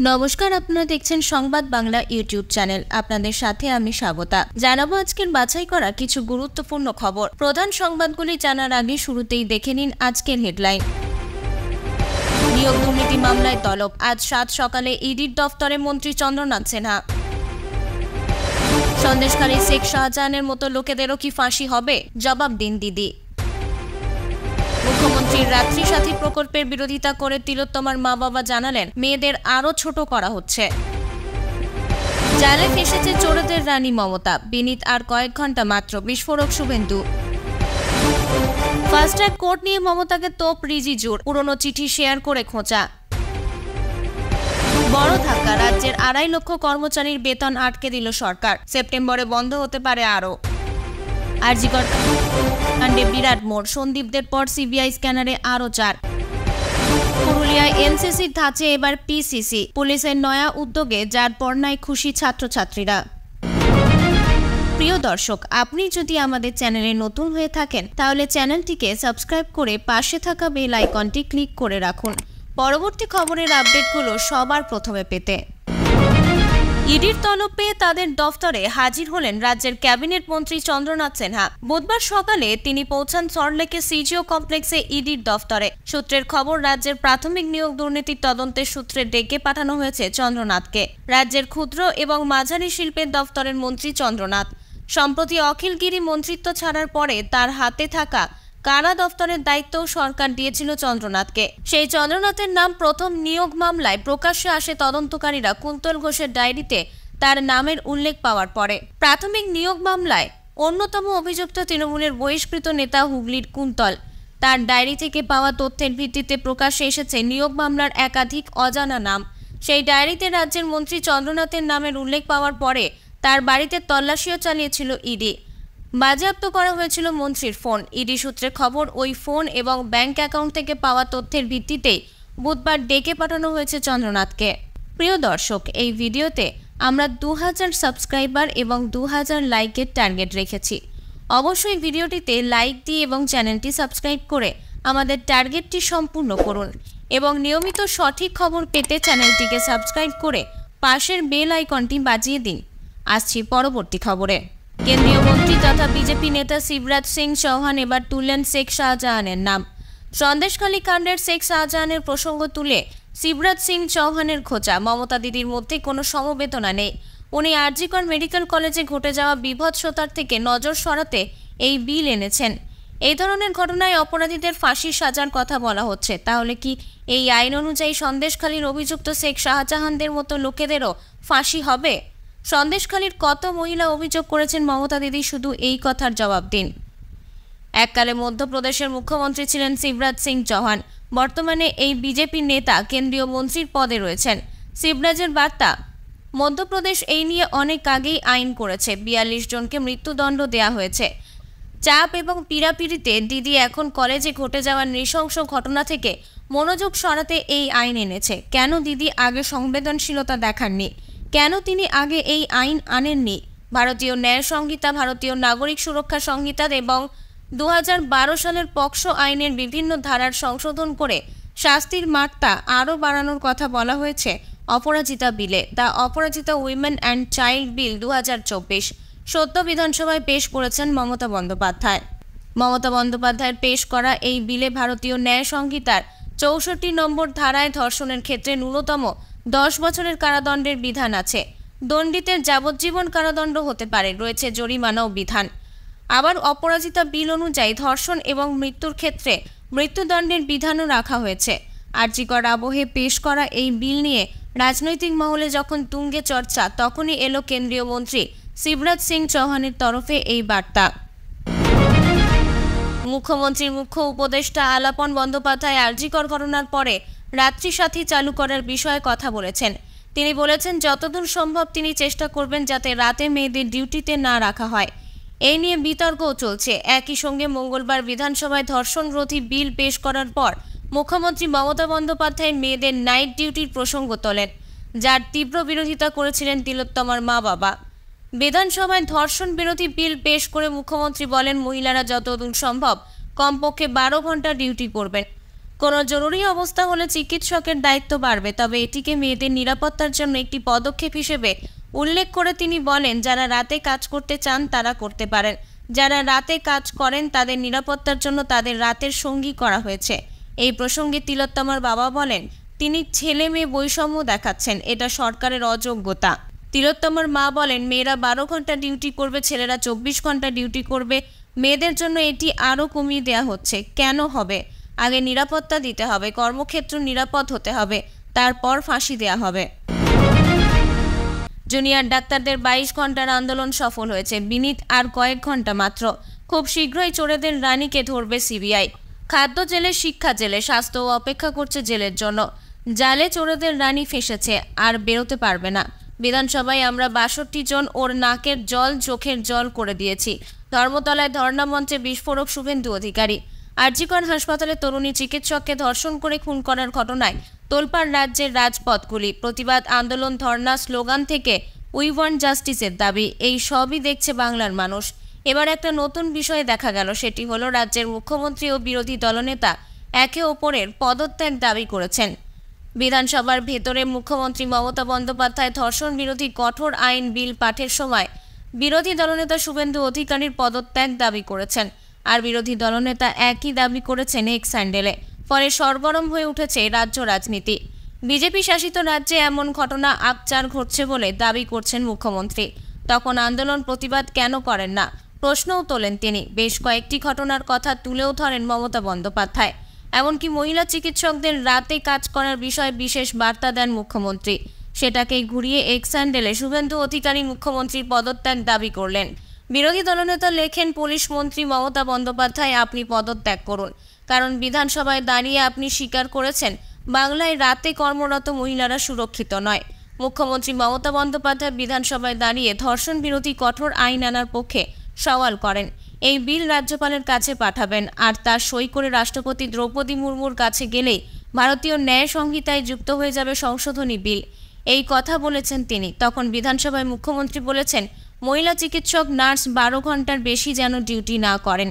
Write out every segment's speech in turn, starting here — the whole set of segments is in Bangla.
নমস্কার, আপনারা দেখছেন সংবাদ বাংলা ইউটিউব চ্যানেল। আপনাদের সাথে আমি স্বাগতা। জানাবো আজকের বাছাই করা কিছু গুরুত্বপূর্ণ খবর। প্রধান সংবাদগুলি জানার আগে শুরুতেই দেখে নিন আজকের হেডলাইন। নিয়োগ দুর্নীতি মামলায় তলব, আজ 7 সকালে ইডির দফতরে মন্ত্রী চন্দ্রনাথ সিনহা। সন্দেশখালী শেখ শাহজাহানের মতো লোকেদেরও কি ফাঁসি হবে? জবাব দিন দিদি। মুখ্যমন্ত্রীর রাত্রি সাথী প্রকল্পের বিরোধিতা করে তিলোত্তমার মা বাবা জানালেন, মেয়েদের আরও ছোট করা হচ্ছে। জালে ফেসেছে চোরদের রানী মমতা, বিনীত আর কয়েক ঘন্টা মাত্র, বিস্ফোরক শুভেন্দু। ফাস্ট ট্র্যাক কোর্ট নিয়ে মমতাকে তোপ রিজিজুর, পুরনো চিঠি শেয়ার করে খোঁচা। বড় ধাক্কা, রাজ্যের 2.5 লক্ষ কর্মচারীর বেতন আটকে দিল সরকার, সেপ্টেম্বরে বন্ধ হতে পারে আরও। আরজিকর কাণ্ডে বিরাট মোড়, সন্দীপদের পর সিবিআই স্ক্যানারে আরও 4। পুরুলিয়ায় এনসিসির ধাঁচে এবার পিসিসি, পুলিশের নয়া উদ্যোগে যার পর্নায় খুশি ছাত্রছাত্রীরা। প্রিয় দর্শক, আপনি যদি আমাদের চ্যানেলে নতুন হয়ে থাকেন তাহলে চ্যানেলটিকে সাবস্ক্রাইব করে পাশে থাকা বেল আইকনটি ক্লিক করে রাখুন পরবর্তী খবরের আপডেটগুলো সবার প্রথমে পেতে। ইডির তলব পেয়ে তাদের দফতরে হাজির হলেন রাজ্যের ক্যাবিনেট মন্ত্রী চন্দ্রনাথ সিনহা। বুধবার সকালে তিনি পৌঁছান সল্টলেকের সিজিও কমপ্লেক্সে ইডির দফতরে। সূত্রের খবর, রাজ্যের প্রাথমিক নিয়োগ দুর্নীতির তদন্তের সূত্রে ডেকে পাঠানো হয়েছে চন্দ্রনাথকে। রাজ্যের ক্ষুদ্র এবং মাঝারি শিল্পের দফতরের মন্ত্রী চন্দ্রনাথ সম্প্রতি অখিলগিরি মন্ত্রিত্ব ছাড়ার পরে তার হাতে থাকা কারা দফতরের দায়িত্বও সরকার দিয়েছিল চন্দ্রনাথকে। সেই চন্দ্রনাথের নাম প্রথম নিয়োগ মামলায় প্রকাশ্যে আসে তদন্তকারীরা কুন্তল ঘোষের ডায়েরিতে তার নামের উল্লেখ পাওয়ার পরে। প্রাথমিক নিয়োগ মামলায় অন্যতম অভিযুক্ত তৃণমূলের বহিষ্কৃত নেতা হুগলির কুন্তল। তার ডায়েরি থেকে পাওয়া তথ্যের ভিত্তিতে প্রকাশ্যে এসেছে নিয়োগ মামলার একাধিক অজানা নাম। সেই ডায়েরিতে রাজ্যের মন্ত্রী চন্দ্রনাথের নামের উল্লেখ পাওয়ার পরে তার বাড়িতে তল্লাশিও চালিয়েছিল ইডি। বাজেয়াপ্ত করা হয়েছিল মন্ত্রীর ফোন। ইডি সূত্রে খবর, ওই ফোন এবং ব্যাংক অ্যাকাউন্ট থেকে পাওয়া তথ্যের ভিত্তিতেই বুধবার ডেকে পাঠানো হয়েছে চন্দ্রনাথকে। প্রিয় দর্শক, এই ভিডিওতে আমরা 2000 সাবস্ক্রাইবার এবং 2000 লাইকের টার্গেট রেখেছি। অবশ্যই ভিডিওটিতে লাইক দিয়ে এবং চ্যানেলটি সাবস্ক্রাইব করে আমাদের টার্গেটটি সম্পূর্ণ করুন এবং নিয়মিত সঠিক খবর পেতে চ্যানেলটিকে সাবস্ক্রাইব করে পাশের বেল আইকনটি বাজিয়ে দিন। আসছি পরবর্তী খবরে। কেন্দ্রীয় মন্ত্রী তথা বিজেপি নেতা শিবরাজ সিং চৌহান এবার তুললেন শেখ শাহজাহানের নাম। সন্দেশখালী কাণ্ডের শেখ শাহজাহানের প্রসঙ্গ তুলে শিবরাজ সিং চৌহানের খোঁচা, মমতা দিদির মধ্যে কোনো সমবেদনা নেই। উনি আরজিকর মেডিকেল কলেজে ঘটে যাওয়া বিভৎসতার থেকে নজর সরাতে এই বিল এনেছেন। এই ধরনের ঘটনায় অপরাধীদের ফাঁসির সাজার কথা বলা হচ্ছে। তাহলে কি এই আইন অনুযায়ী সন্দেশখালীর অভিযুক্ত শেখ শাহজাহানদের মতো লোকেদেরও ফাঁসি হবে? সন্দেশখালীর কত মহিলা অভিযোগ করেছেন মমতা দিদি, শুধু এই কথার জবাব দিন। এককালে মধ্যপ্রদেশের মুখ্যমন্ত্রী ছিলেন শিবরাজ সিং চৌহান। বর্তমানে এই বিজেপি নেতা কেন্দ্রীয় মন্ত্রীর পদে রয়েছেন। শিবরাজের বার্তা, মধ্যপ্রদেশ এই নিয়ে অনেক আগেই আইন করেছে। 42 জনকে মৃত্যুদণ্ড দেওয়া হয়েছে। চাপ এবং পীড়াপিড়িতে দিদি এখন কলেজে ঘটে যাওয়া নৃশংস ঘটনা থেকে মনোযোগ সরাতে এই আইন এনেছে। কেন দিদি আগে সংবেদনশীলতা দেখাননি? কেন তিনি আগে এই আইন আনেননি? ভারতীয় ন্যায় সংহিতা, ভারতীয় নাগরিক সুরক্ষা সংহিতা এবং 2012 সালের পক্সো আইনের বিভিন্ন ধারার সংশোধন করে শাস্তির মাত্রা আরও বাড়ানোর কথা বলা হয়েছে অপরাজিতা বিলে। The Aparajita women and child bill 2024 সদ্য বিধানসভায় পেশ করেছেন মমতা বন্দ্যোপাধ্যায়। মমতা বন্দ্যোপাধ্যায়ের পেশ করা এই বিলে ভারতীয় ন্যায় সংহিতার 64 নম্বর ধারায় ধর্ষণের ক্ষেত্রে ন্যূনতম 10 বছরের কারাদণ্ডের বিধান আছে। দণ্ডিতের যাবজ্জীবন কারাদণ্ড হতে পারে, রয়েছে জরিমানাও বিধান। আবার অপরাজিতা বিল অনুযায়ী ধর্ষণ এবং মৃত্যুর ক্ষেত্রে মৃত্যুদণ্ডের বিধানও রাখা হয়েছে। আরজিকর আবহে পেশ করা এই বিল নিয়ে রাজনৈতিক মহলে যখন তুঙ্গে চর্চা, তখনই এলো কেন্দ্রীয় মন্ত্রী শিবরাজ সিং চৌহানের তরফে এই বার্তা। মুখ্যমন্ত্রীর মুখ্য উপদেষ্টা আলাপন বন্দ্যোপাধ্যায় আরজিকর ঘটনার পরে রাত্রি সাথী চালু করার বিষয়ে কথা বলেছেন। তিনি বলেছেন, যতদূর সম্ভব তিনি চেষ্টা করবেন যাতে রাতে মেয়েদের ডিউটিতে না রাখা হয়। এই নিয়ে বিতর্কও চলছে। একই সঙ্গে মঙ্গলবার বিধানসভায় ধর্ষণরোধী বিল পেশ করার পর মুখ্যমন্ত্রী মমতা বন্দ্যোপাধ্যায় মেয়েদের নাইট ডিউটির প্রসঙ্গ তোলেন, যার তীব্র বিরোধিতা করেছিলেন তিলোত্তমার মা বাবা। বিধানসভায় ধর্ষণ বিরোধী বিল পেশ করে মুখ্যমন্ত্রী বলেন, মহিলারা যতদূর সম্ভব কমপক্ষে 12 ঘন্টা ডিউটি করবেন। কোনো জরুরি অবস্থা হলে চিকিৎসকের দায়িত্ব বাড়বে, তবে এটিকে মেয়েদের নিরাপত্তার জন্য একটি পদক্ষেপ হিসেবে উল্লেখ করে তিনি বলেন, যারা রাতে কাজ করতে চান তারা করতে পারেন। যারা রাতে কাজ করেন তাদের নিরাপত্তার জন্য তাদের রাতের সঙ্গী করা হয়েছে। এই প্রসঙ্গে তিলোত্তমার বাবা বলেন, তিনি ছেলে মেয়ে বৈষম্য দেখাচ্ছেন, এটা সরকারের অযোগ্যতা। তিলোত্তমার মা বলেন, মেয়েরা 12 ঘন্টা ডিউটি করবে, ছেলেরা 24 ঘন্টা ডিউটি করবে। মেয়েদের জন্য এটি আরও কমিয়ে দেওয়া হচ্ছে। কেন হবে? আগে নিরাপত্তা দিতে হবে, কর্মক্ষেত্র নিরাপদ হতে হবে, তারপর ফাঁসি দেওয়া হবে। জুনিয়র ডাক্তারদের 22 ঘন্টার আন্দোলন সফল হয়েছে। বিনীত আর কয়েক ঘন্টা মাত্র। খুব শীঘ্রই চোরেদের রানীকে ধরবে সিবিআই। খাদ্য জেলে, শিক্ষা জেলে, স্বাস্থ্য অপেক্ষা করছে জেলের জন্য। জালে চোরেদের রানী ফেসেছে, আর বেরোতে পারবে না। বিধানসভায় আমরা 62 জন ওর নাকের জল চোখের জল করে দিয়েছি। ধর্মতলায় ধর্ণা মঞ্চে বিস্ফোরক শুভেন্দু অধিকারী। আরজিকর হাসপাতালে তরুণী চিকিৎসককে ধর্ষণ করে খুন করার ঘটনায় তোলপাড় রাজ্যের রাজপথগুলি। প্রতিবাদ আন্দোলন, ধর্ণা, স্লোগান থেকে উই ওয়ান্ট জাস্টিসের দাবি, এই সবই দেখছে বাংলার মানুষ। এবার একটা নতুন বিষয় দেখা গেল, সেটি হলো রাজ্যের মুখ্যমন্ত্রী ও বিরোধী দলনেতা একে অপরের পদত্যাগ দাবি করেছেন। বিধানসভার ভেতরে মুখ্যমন্ত্রী মমতা বন্দ্যোপাধ্যায় ধর্ষণ বিরোধী কঠোর আইন বিল পাঠের সময় বিরোধী দলনেতা শুভেন্দু অধিকারীর পদত্যাগ দাবি করেছেন, আর বিরোধী দলনেতা একই দাবি করেছেন এক্স হ্যান্ডেলে। ফলে সরগরম হয়ে উঠেছে রাজ্য রাজনীতি। বিজেপি শাসিত রাজ্যে এমন ঘটনা আকচার ঘটছে বলে দাবি করছেন মুখ্যমন্ত্রী। তখন আন্দোলন প্রতিবাদ কেন করেন না প্রশ্নও তোলেন তিনি। বেশ কয়েকটি ঘটনার কথা তুলেও ধরেন মমতা বন্দ্যোপাধ্যায়। এমনকি মহিলা চিকিৎসকদের রাতে কাজ করার বিষয়ে বিশেষ বার্তা দেন মুখ্যমন্ত্রী। সেটাকেই ঘুরিয়ে এক্স হ্যান্ডেলে শুভেন্দু অধিকারী মুখ্যমন্ত্রীর পদত্যাগ দাবি করলেন। বিরোধী দলনেতা লেখেন, পুলিশ মন্ত্রী মমতা বন্দ্যোপাধ্যায়, আপনি পদত্যাগ করুন, কারণ বিধানসভায় দাঁড়িয়ে আপনি স্বীকার করেছেন বাংলায় রাতে কর্মরত মহিলারা সুরক্ষিত নয়। মুখ্যমন্ত্রী মমতা বন্দ্যোপাধ্যায় বিধানসভায় দাঁড়িয়ে ধর্ষণ বিরোধী কঠোর আইন আনার পক্ষে সওয়াল করেন। এই বিল রাজ্যপালের কাছে পাঠাবেন, আর তার সই করে রাষ্ট্রপতি দ্রৌপদী মুর্মুর কাছে গেলেই ভারতীয় ন্যায় সংহিতায় যুক্ত হয়ে যাবে সংশোধনী বিল। এই কথা বলেছেন তিনি। তখন বিধানসভায় মুখ্যমন্ত্রী বলেছেন, মহিলা চিকিৎসক, নার্স 12 ঘন্টার বেশি যেন ডিউটি না করেন,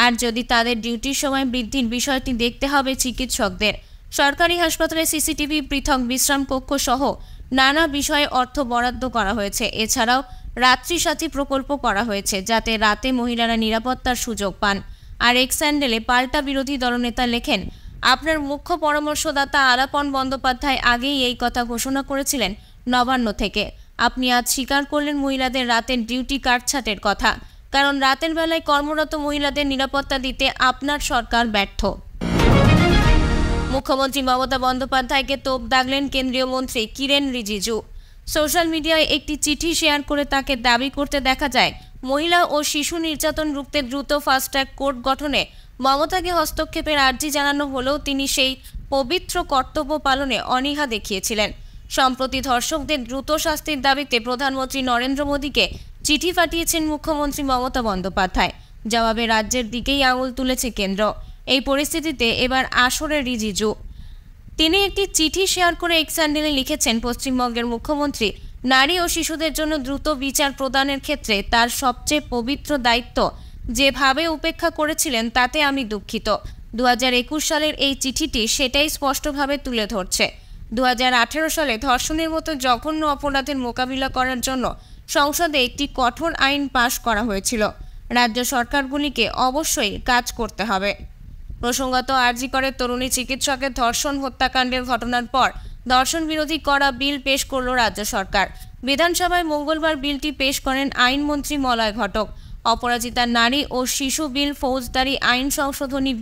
আর যদি তাদের ডিউটির সময় বৃদ্ধির বিষয়টি দেখতে হবে চিকিৎসকদের। সরকারি হাসপাতালে সিসিটিভি, পৃথক বিশ্রাম কক্ষ সহ নানা বিষয়ে অর্থ বরাদ্দ করা হয়েছে। এছাড়াও রাত্রি সাথী প্রকল্প করা হয়েছে, যাতে রাতে মহিলারা নিরাপত্তার সুযোগ পান। আর এক্স হ্যান্ডেলে পাল্টা বিরোধী দলনেতা লেখেন, আপনার মুখ্য পরামর্শদাতা আলাপন বন্দ্যোপাধ্যায় আগেই এই কথা ঘোষণা করেছিলেন নবান্ন থেকে। আপনি আজ স্বীকার করলেন মহিলাদের রাতের ডিউটি কাটছাটের কথা, কারণ রাতের বেলায় কর্মরত মহিলাদের নিরাপত্তা দিতে আপনার সরকার ব্যর্থ। মুখ্যমন্ত্রী মমতা বন্দ্যোপাধ্যায়কে তোপ দাগলেন কেন্দ্রীয় মন্ত্রী কিরেন রিজিজু। সোশ্যাল মিডিয়ায় একটি চিঠি শেয়ার করে তাকে দাবি করতে দেখা যায়, মহিলা ও শিশু নির্যাতন রুখতে দ্রুত ফাস্ট ট্র্যাক কোর্ট গঠনে মমতাকে হস্তক্ষেপের আর্জি জানানো হলেও তিনি সেই পবিত্র কর্তব্য পালনে অনীহা দেখিয়েছিলেন। সম্প্রতি ধর্ষকদের দ্রুত শাস্তির দাবিতে প্রধানমন্ত্রী নরেন্দ্র মোদীকে চিঠি পাঠিয়েছেন মুখ্যমন্ত্রী মমতা বন্দ্যোপাধ্যায়। জবাবে রাজ্যের দিকেই আঙুল তুলেছে কেন্দ্র। এই পরিস্থিতিতে এবার আসরে রিজিজু। তিনি একটি চিঠি শেয়ার করে এক্স হ্যান্ডেলে লিখেছেন, পশ্চিমবঙ্গের মুখ্যমন্ত্রী নারী ও শিশুদের জন্য দ্রুত বিচার প্রদানের ক্ষেত্রে তার সবচেয়ে পবিত্র দায়িত্ব যেভাবে উপেক্ষা করেছিলেন তাতে আমি দুঃখিত। 2021 সালের এই চিঠিটি সেটাই স্পষ্টভাবে তুলে ধরছে। 2018 সালে ধর্ষণের মতো জঘন্য অপরাধের মোকাবিলা করার জন্য সংসদে একটি কঠোর আইন পাশ করা হয়েছিল। রাজ্য সরকারগুলিকে অবশ্যই কাজ করতে হবে। প্রসঙ্গত, আরজিকরের তরুণী চিকিৎসকের ধর্ষণ হত্যাকাণ্ডের ঘটনার পর ধর্ষণ বিরোধী করা বিল পেশ করল রাজ্য সরকার। বিধানসভায় মঙ্গলবার বিলটি পেশ করেন আইনমন্ত্রী মলয় ঘটক। অপরাজিতা নারী ও শিশু বিল, ফৌজদারি আইন সংশোধনী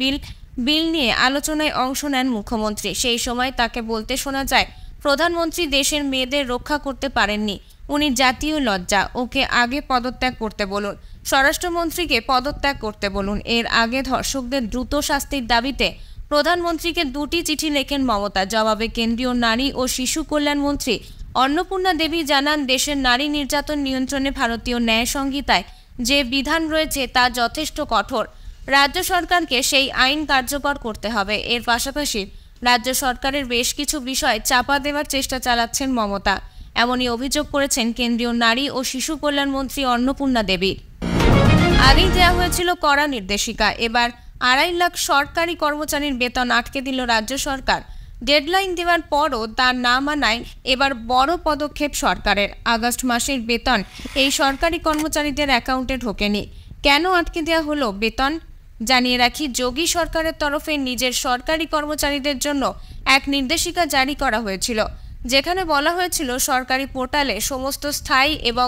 বিল নিয়ে আলোচনায় অংশ নেন মুখ্যমন্ত্রী। সেই সময় তাকে বলতে শোনা যায়, প্রধানমন্ত্রী দেশের মেয়েদের রক্ষা করতে পারেননি, উনি জাতীয় লজ্জা, ওকে আগে পদত্যাগ করতে বলুন, স্বরাষ্ট্রমন্ত্রীকে পদত্যাগ করতে বলুন। এর আগে ধর্ষকদের দ্রুত শাস্তির দাবিতে প্রধানমন্ত্রীকে 2টি চিঠি লেখেন মমতা। জবাবে কেন্দ্রীয় নারী ও শিশু কল্যাণ মন্ত্রী অন্নপূর্ণা দেবী জানান, দেশের নারী নির্যাতন নিয়ন্ত্রণে ভারতীয় ন্যায় সংহিতায় যে বিধান রয়েছে তা যথেষ্ট কঠোর। রাজ্য সরকারকে সেই আইন কার্যকর করতে হবে। এর পাশাপাশি রাজ্য সরকারের বেশ কিছু বিষয় চাপা দেওয়ার চেষ্টা চালাচ্ছেন মমতা, এমনই অভিযোগ করেছেন কেন্দ্রীয় নারী ও শিশু কল্যাণ মন্ত্রী অন্নপূর্ণা দেবী। আগেই দেওয়া হয়েছিল কড়া নির্দেশিকা, এবার 2.5 লাখ সরকারি কর্মচারীর বেতন আটকে দিল রাজ্য সরকার। ডেডলাইন দেওয়ার পরও তা না মানায় এবার বড় পদক্ষেপ সরকারের। আগস্ট মাসের বেতন এই সরকারি কর্মচারীদের অ্যাকাউন্টে ঢোকেনি। কেন আটকে দেওয়া হলো বেতন? জানিয়ে রাখি, যোগী সরকারের তরফে নিজের সরকারি কর্মচারীদের জন্য এক নির্দেশিকা জারি করা হয়েছিল, যেখানে বলা হয়েছিল সরকারি পোর্টালে সমস্ত স্থায়ী এবং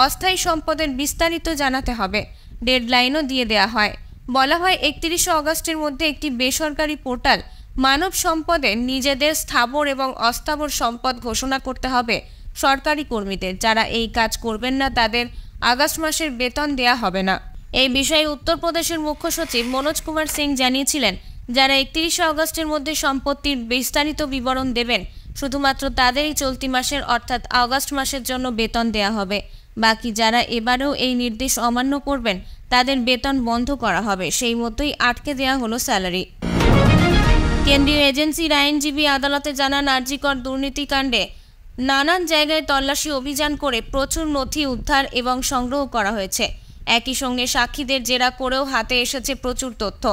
অস্থায়ী সম্পদের বিস্তারিত জানাতে হবে। ডেডলাইনও দিয়ে দেওয়া হয়। বলা হয় 31 আগস্টের মধ্যে একটি বেসরকারি পোর্টাল মানব সম্পদের নিজেদের স্থাবর এবং অস্থাবর সম্পদ ঘোষণা করতে হবে সরকারি কর্মীদের। যারা এই কাজ করবেন না তাদের আগস্ট মাসের বেতন দেয়া হবে না। এই বিষয়ে উত্তরপ্রদেশের মুখ্য সচিব মনোজ কুমার সিং জানিয়েছিলেন, যারা 31 আগস্টের মধ্যে সম্পত্তির বিস্তারিত বিবরণ দেবেন শুধুমাত্র তাদেরই চলতি মাসের অর্থাৎ আগস্ট মাসের জন্য বেতন দেয়া হবে। বাকি যারা এবারেও এই নির্দেশ অমান্য করবেন তাদের বেতন বন্ধ করা হবে। সেই মতোই আটকে দেওয়া হলো স্যালারি। কেন্দ্রীয় এজেন্সির আইনজীবী আদালতে জানান, আরজিকর দুর্নীতিকাণ্ডে নানান জায়গায় তল্লাশি অভিযান করে প্রচুর নথি উদ্ধার এবং সংগ্রহ করা হয়েছে। একই সঙ্গে সাক্ষীদের জেরা করেও হাতে এসেছে প্রচুর তথ্য।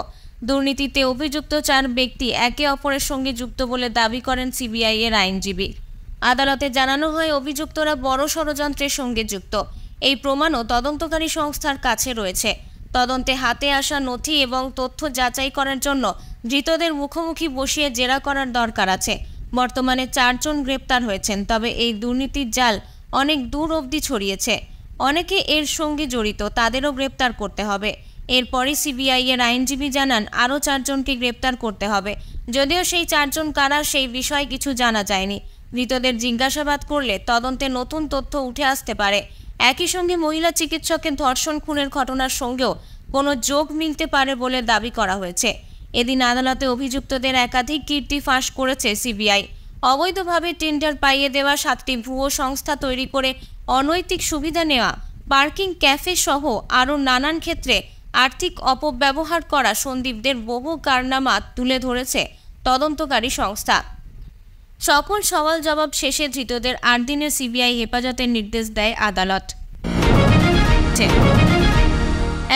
দুর্নীতিতে অভিযুক্ত 4 ব্যক্তি একে অপরের সঙ্গে যুক্ত বলে দাবি করেন সিবিআই এর আইনজীবী। আদালতে জানানো হয়, অভিযুক্তরা বড় ষড়যন্ত্রের সঙ্গে যুক্ত। এই প্রমাণও তদন্তকারী সংস্থার কাছে রয়েছে। তদন্তে হাতে আসা নথি এবং তথ্য যাচাই করার জন্য ধৃতদের মুখোমুখি বসিয়ে জেরা করার দরকার আছে। বর্তমানে 4 জন গ্রেপ্তার হয়েছেন, তবে এই দুর্নীতির জাল অনেক দূর অবধি ছড়িয়েছে। অনেকে এর সঙ্গে জড়িত, তাদেরও গ্রেপ্তার করতে হবে। এরপরই সিবিআই এর আইনজীবী জানান, আরও 4 জনকে গ্রেপ্তার করতে হবে। যদিও সেই 4 জন কারা সেই বিষয়ে কিছু জানা যায়নি। ধৃতদের জিজ্ঞাসাবাদ করলে তদন্তে নতুন তথ্য উঠে আসতে পারে। একই সঙ্গে মহিলা চিকিৎসকের ধর্ষণ খুনের ঘটনার সঙ্গেও কোনো যোগ মিলতে পারে বলে দাবি করা হয়েছে। এদিন আদালতে অভিযুক্তদের একাধিক কীর্তি ফাঁস করেছে সিবিআই। অবৈধভাবে টেন্ডার পাইয়ে দেওয়া, 7টি ভুয়ো সংস্থা তৈরি করে অনৈতিক সুবিধা নেওয়া, পার্কিং ক্যাফে সহ আরও নানান ক্ষেত্রে আর্থিক অপব্যবহার করা সন্দীপদের বহু কারনামা তুলে ধরেছে তদন্তকারী সংস্থা। সকল সওয়াল জবাব শেষে ধৃতদের 8 দিনের সিবিআই হেফাজতের নির্দেশ দেয় আদালত।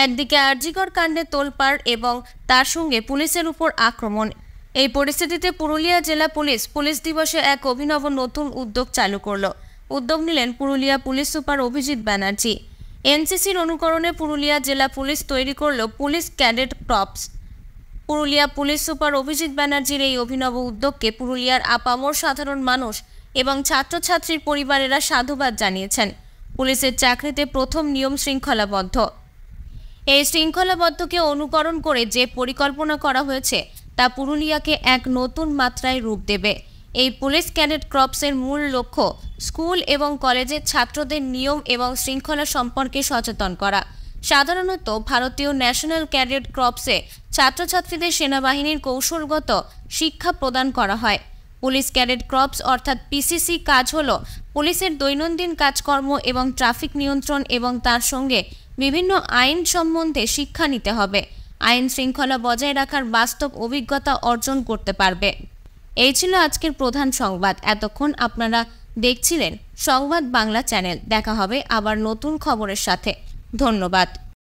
একদিকে আরজিকর কাণ্ডে তোলপাড় এবং তার সঙ্গে পুলিশের উপর আক্রমণ। এই পরিস্থিতিতে পুরুলিয়া জেলা পুলিশ দিবসে এক অভিনব নতুন উদ্যোগ চালু করল। উদ্যোগ নিলেন পুরুলিয়া পুলিশ সুপার অভিজিৎ ব্যানার্জি। এনসিসির অনুকরণে পুরুলিয়া জেলা পুলিশ তৈরি করল police cadet corps. Purulia police super Abhijit ব্যানার্জির এই অভিনব উদ্যোগকে পুরুলিয়ার আপামর সাধারণ মানুষ এবং ছাত্রছাত্রীর পরিবারেরা সাধুবাদ জানিয়েছেন। পুলিশের চাকরিতে প্রথম নিয়ম শৃঙ্খলাবদ্ধ। এই শৃঙ্খলাবদ্ধকে অনুকরণ করে যে পরিকল্পনা করা হয়েছে তা পুরুলিয়াকে এক নতুন মাত্রায় রূপ দেবে। এই পুলিশ ক্যাডেট কর্পসের মূল লক্ষ্য স্কুল এবং কলেজের ছাত্রদের নিয়ম এবং শৃঙ্খলা সম্পর্কে সচেতন করা। সাধারণত ভারতীয় ন্যাশনাল ক্যাডেট কর্পসে ছাত্রছাত্রীদের সেনাবাহিনীর কৌশলগত শিক্ষা প্রদান করা হয়। পুলিশ ক্যাডেট কর্পস অর্থাৎ পিসিসি কাজ হলো পুলিশের দৈনন্দিন কাজকর্ম এবং ট্রাফিক নিয়ন্ত্রণ এবং তার সঙ্গে বিভিন্ন আইন সম্বন্ধে শিক্ষা নিতে হবে। আইন শৃঙ্খলা বজায় রাখার বাস্তব অভিজ্ঞতা অর্জন করতে পারবে। এই ছিল আজকের প্রধান সংবাদ। এতক্ষণ আপনারা দেখছিলেন সংবাদ বাংলা চ্যানেল। দেখা হবে আবার নতুন খবরের সাথে। ধন্যবাদ।